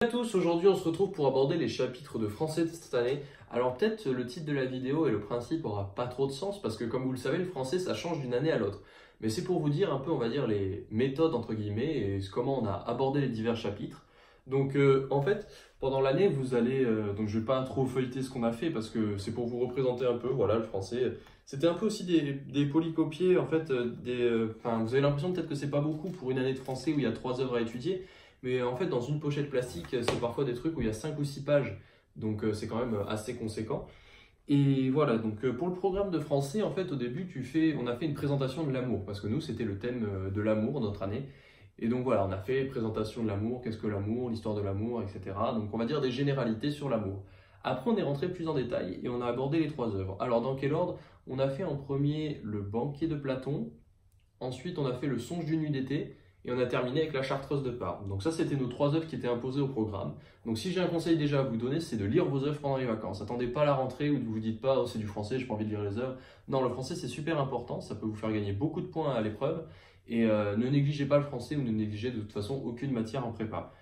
À tous, aujourd'hui on se retrouve pour aborder les chapitres de français de cette année. Alors peut-être le titre de la vidéo et le principe aura pas trop de sens parce que comme vous le savez le français ça change d'une année à l'autre. Mais c'est pour vous dire un peu on va dire les méthodes entre guillemets et comment on a abordé les divers chapitres. Donc en fait pendant l'année vous allez, donc je vais pas trop feuilleter ce qu'on a fait parce que c'est pour vous représenter un peu, voilà le français. C'était un peu aussi des polycopiés en fait, vous avez l'impression peut-être que c'est pas beaucoup pour une année de français où il y a 3 œuvres à étudier. Mais en fait, dans une pochette plastique, c'est parfois des trucs où il y a 5 ou 6 pages. Donc c'est quand même assez conséquent. Et voilà, donc pour le programme de français, en fait, au début, on a fait une présentation de l'amour. Parce que nous, c'était le thème de l'amour, notre année. Et donc voilà, on a fait présentation de l'amour, qu'est-ce que l'amour, l'histoire de l'amour, etc. Donc on va dire des généralités sur l'amour. Après, on est rentré plus en détail et on a abordé les 3 œuvres. Alors, dans quel ordre? On a fait en premier le banquet de Platon. Ensuite, on a fait le songe d'une nuit d'été. Et on a terminé avec la Chartreuse de Parme. Donc ça, c'était nos 3 œuvres qui étaient imposées au programme. Donc si j'ai un conseil déjà à vous donner, c'est de lire vos œuvres pendant les vacances. Attendez pas à la rentrée où vous dites pas oh, c'est du français, j'ai pas envie de lire les œuvres. Non, le français c'est super important, ça peut vous faire gagner beaucoup de points à l'épreuve. Et ne négligez pas le français ou ne négligez de toute façon aucune matière en prépa.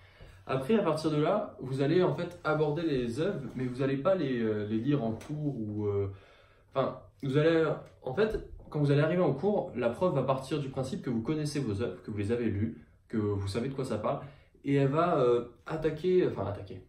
Après, à partir de là, vous allez en fait aborder les œuvres, mais vous n'allez pas les lire en cours ou... vous allez... En fait, quand vous allez arriver en cours, la prof va partir du principe que vous connaissez vos œuvres, que vous les avez lues, que vous savez de quoi ça parle, et elle va attaquer,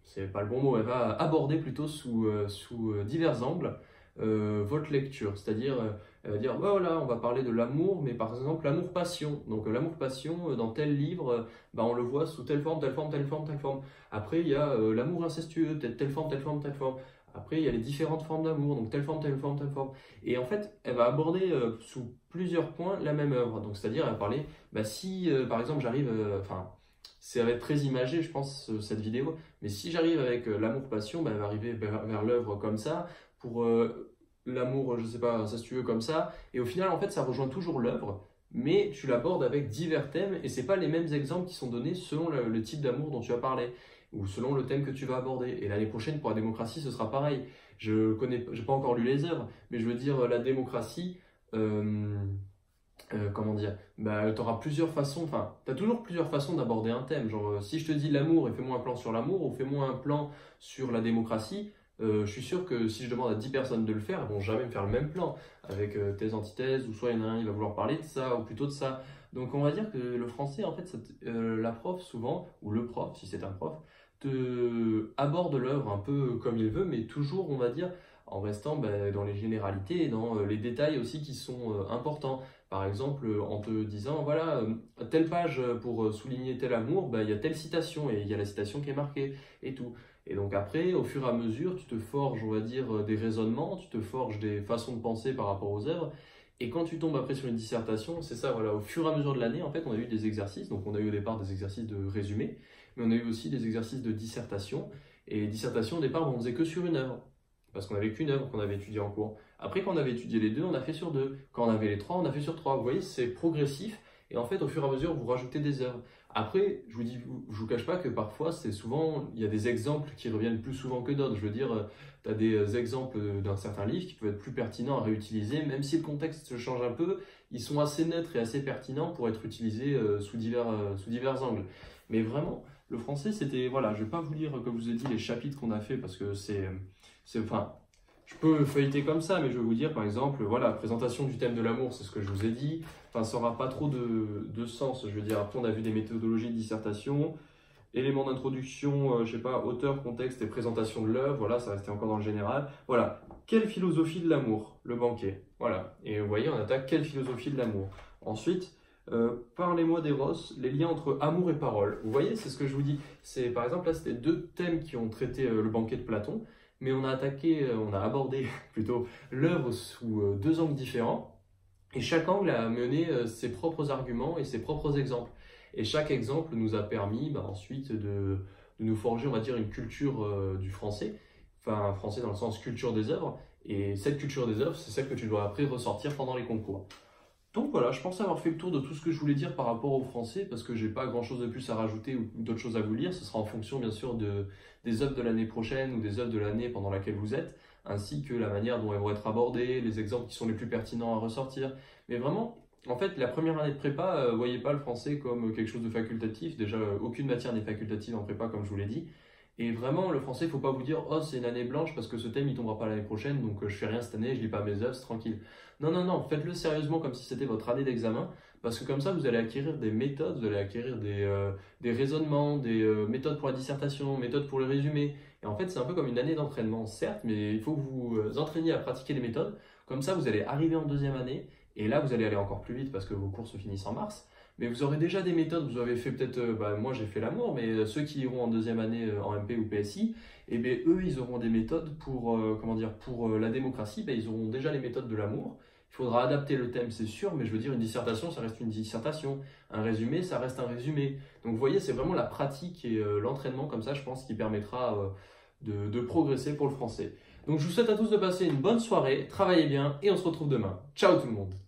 c'est pas le bon mot, elle va aborder plutôt sous divers angles votre lecture. C'est-à-dire, elle va dire, voilà, on va parler de l'amour, mais par exemple l'amour-passion. Donc l'amour-passion, dans tel livre, on le voit sous telle forme, telle forme, telle forme, telle forme. Après, il y a l'amour incestueux, telle forme, telle forme, telle forme. Après, il y a les différentes formes d'amour, donc telle forme, telle forme, telle forme. Et en fait, elle va aborder sous plusieurs points la même œuvre. Donc, c'est-à-dire, elle va parler, si par exemple j'arrive, ça va être très imagé, je pense, cette vidéo, mais si j'arrive avec l'amour-passion, elle va arriver vers l'œuvre comme ça, pour l'amour, je sais pas, incestueux comme ça. Et au final, en fait, ça rejoint toujours l'œuvre, mais tu l'abordes avec divers thèmes et c'est pas les mêmes exemples qui sont donnés selon le type d'amour dont tu as parlé ou selon le thème que tu vas aborder. Et l'année prochaine, pour la démocratie, ce sera pareil. Je connais, j'ai pas encore lu les œuvres, mais je veux dire, la démocratie, comment dire, t'auras plusieurs façons, t'as toujours plusieurs façons d'aborder un thème. Genre, si je te dis l'amour et fais-moi un plan sur l'amour, ou fais-moi un plan sur la démocratie, je suis sûr que si je demande à 10 personnes de le faire, ils vont jamais me faire le même plan, avec thèse, antithèse, ou soit il y en a un, il va vouloir parler de ça, ou plutôt de ça. Donc on va dire que le français, en fait, la prof souvent, ou le prof, si c'est un prof, aborde l'œuvre un peu comme il veut, mais toujours, on va dire, en restant dans les généralités et dans les détails aussi qui sont importants. Par exemple, en te disant, voilà, telle page pour souligner tel amour, il y a telle citation et il y a la citation qui est marquée et tout. Et donc après, au fur et à mesure, tu te forges, on va dire, des raisonnements, tu te forges des façons de penser par rapport aux œuvres. Et quand tu tombes après sur une dissertation, c'est ça, voilà, au fur et à mesure de l'année, en fait, on a eu des exercices. Donc on a eu au départ des exercices de résumé, mais on a eu aussi des exercices de dissertation. Et dissertation, au départ, on faisait que sur une œuvre, parce qu'on n'avait qu'une œuvre qu'on avait étudiée en cours. Après, quand on avait étudié les deux, on a fait sur deux. Quand on avait les trois, on a fait sur trois. Vous voyez, c'est progressif. Et en fait, au fur et à mesure, vous rajoutez des œuvres. Après, je vous cache pas que parfois, il y a des exemples qui reviennent plus souvent que d'autres. Je veux dire, tu as des exemples d'un certain livre qui peuvent être plus pertinents à réutiliser, même si le contexte change un peu, ils sont assez neutres et assez pertinents pour être utilisés sous divers angles. Mais vraiment, le français, c'était, voilà, je vais pas vous lire, comme je vous ai dit, les chapitres qu'on a fait parce que je peux feuilleter comme ça, mais je vais vous dire, par exemple, voilà, présentation du thème de l'amour, c'est ce que je vous ai dit. Enfin, ça n'aura pas trop de sens, je veux dire. Après, on a vu des méthodologies de dissertation, éléments d'introduction, je sais pas, auteur, contexte et présentation de l'œuvre. Voilà, ça restait encore dans le général. Voilà, quelle philosophie de l'amour? Le banquet. Voilà, et vous voyez, on attaque quelle philosophie de l'amour. Ensuite, parlez-moi d'Eros, les liens entre amour et parole. Vous voyez, c'est ce que je vous dis. C'est, par exemple, là, c'était 2 thèmes qui ont traité le banquet de Platon. Mais on a abordé plutôt l'œuvre sous 2 angles différents. Et chaque angle a mené ses propres arguments et ses propres exemples. Et chaque exemple nous a permis ensuite de nous forger, on va dire, une culture du français. Enfin, français dans le sens culture des œuvres. Et cette culture des œuvres, c'est celle que tu dois après ressortir pendant les concours. Donc voilà, je pense avoir fait le tour de tout ce que je voulais dire par rapport au français parce que j'ai pas grand chose de plus à rajouter ou d'autres choses à vous lire. Ce sera en fonction bien sûr des œuvres de l'année prochaine ou des œuvres de l'année pendant laquelle vous êtes, ainsi que la manière dont elles vont être abordées, les exemples qui sont les plus pertinents à ressortir. Mais vraiment, En fait, la première année de prépa, voyez pas le français comme quelque chose de facultatif. Déjà, aucune matière n'est facultative en prépa, comme je vous l'ai dit. Et vraiment, le français, il faut pas vous dire, oh, c'est une année blanche parce que ce thème, il tombera pas l'année prochaine, donc je fais rien cette année, je lis pas mes œuvres, c'est tranquille. Non, non, non, faites-le sérieusement comme si c'était votre année d'examen, parce que comme ça, vous allez acquérir des méthodes, vous allez acquérir des raisonnements, des méthodes pour la dissertation, méthodes pour le résumé. Et en fait, c'est un peu comme une année d'entraînement, certes, mais il faut que vous entraîniez à pratiquer les méthodes. Comme ça, vous allez arriver en deuxième année, et là, vous allez aller encore plus vite parce que vos cours se finissent en mars. Mais vous aurez déjà des méthodes, vous avez fait peut-être, moi j'ai fait l'amour, mais ceux qui iront en deuxième année en MP ou PSI, et bien eux ils auront des méthodes pour, comment dire, pour la démocratie, ben, ils auront déjà les méthodes de l'amour. Il faudra adapter le thème, c'est sûr, mais je veux dire, une dissertation, ça reste une dissertation. Un résumé, ça reste un résumé. Donc vous voyez, c'est vraiment la pratique et l'entraînement comme ça, je pense, qui permettra de progresser pour le français. Donc je vous souhaite à tous de passer une bonne soirée, travaillez bien et on se retrouve demain. Ciao tout le monde!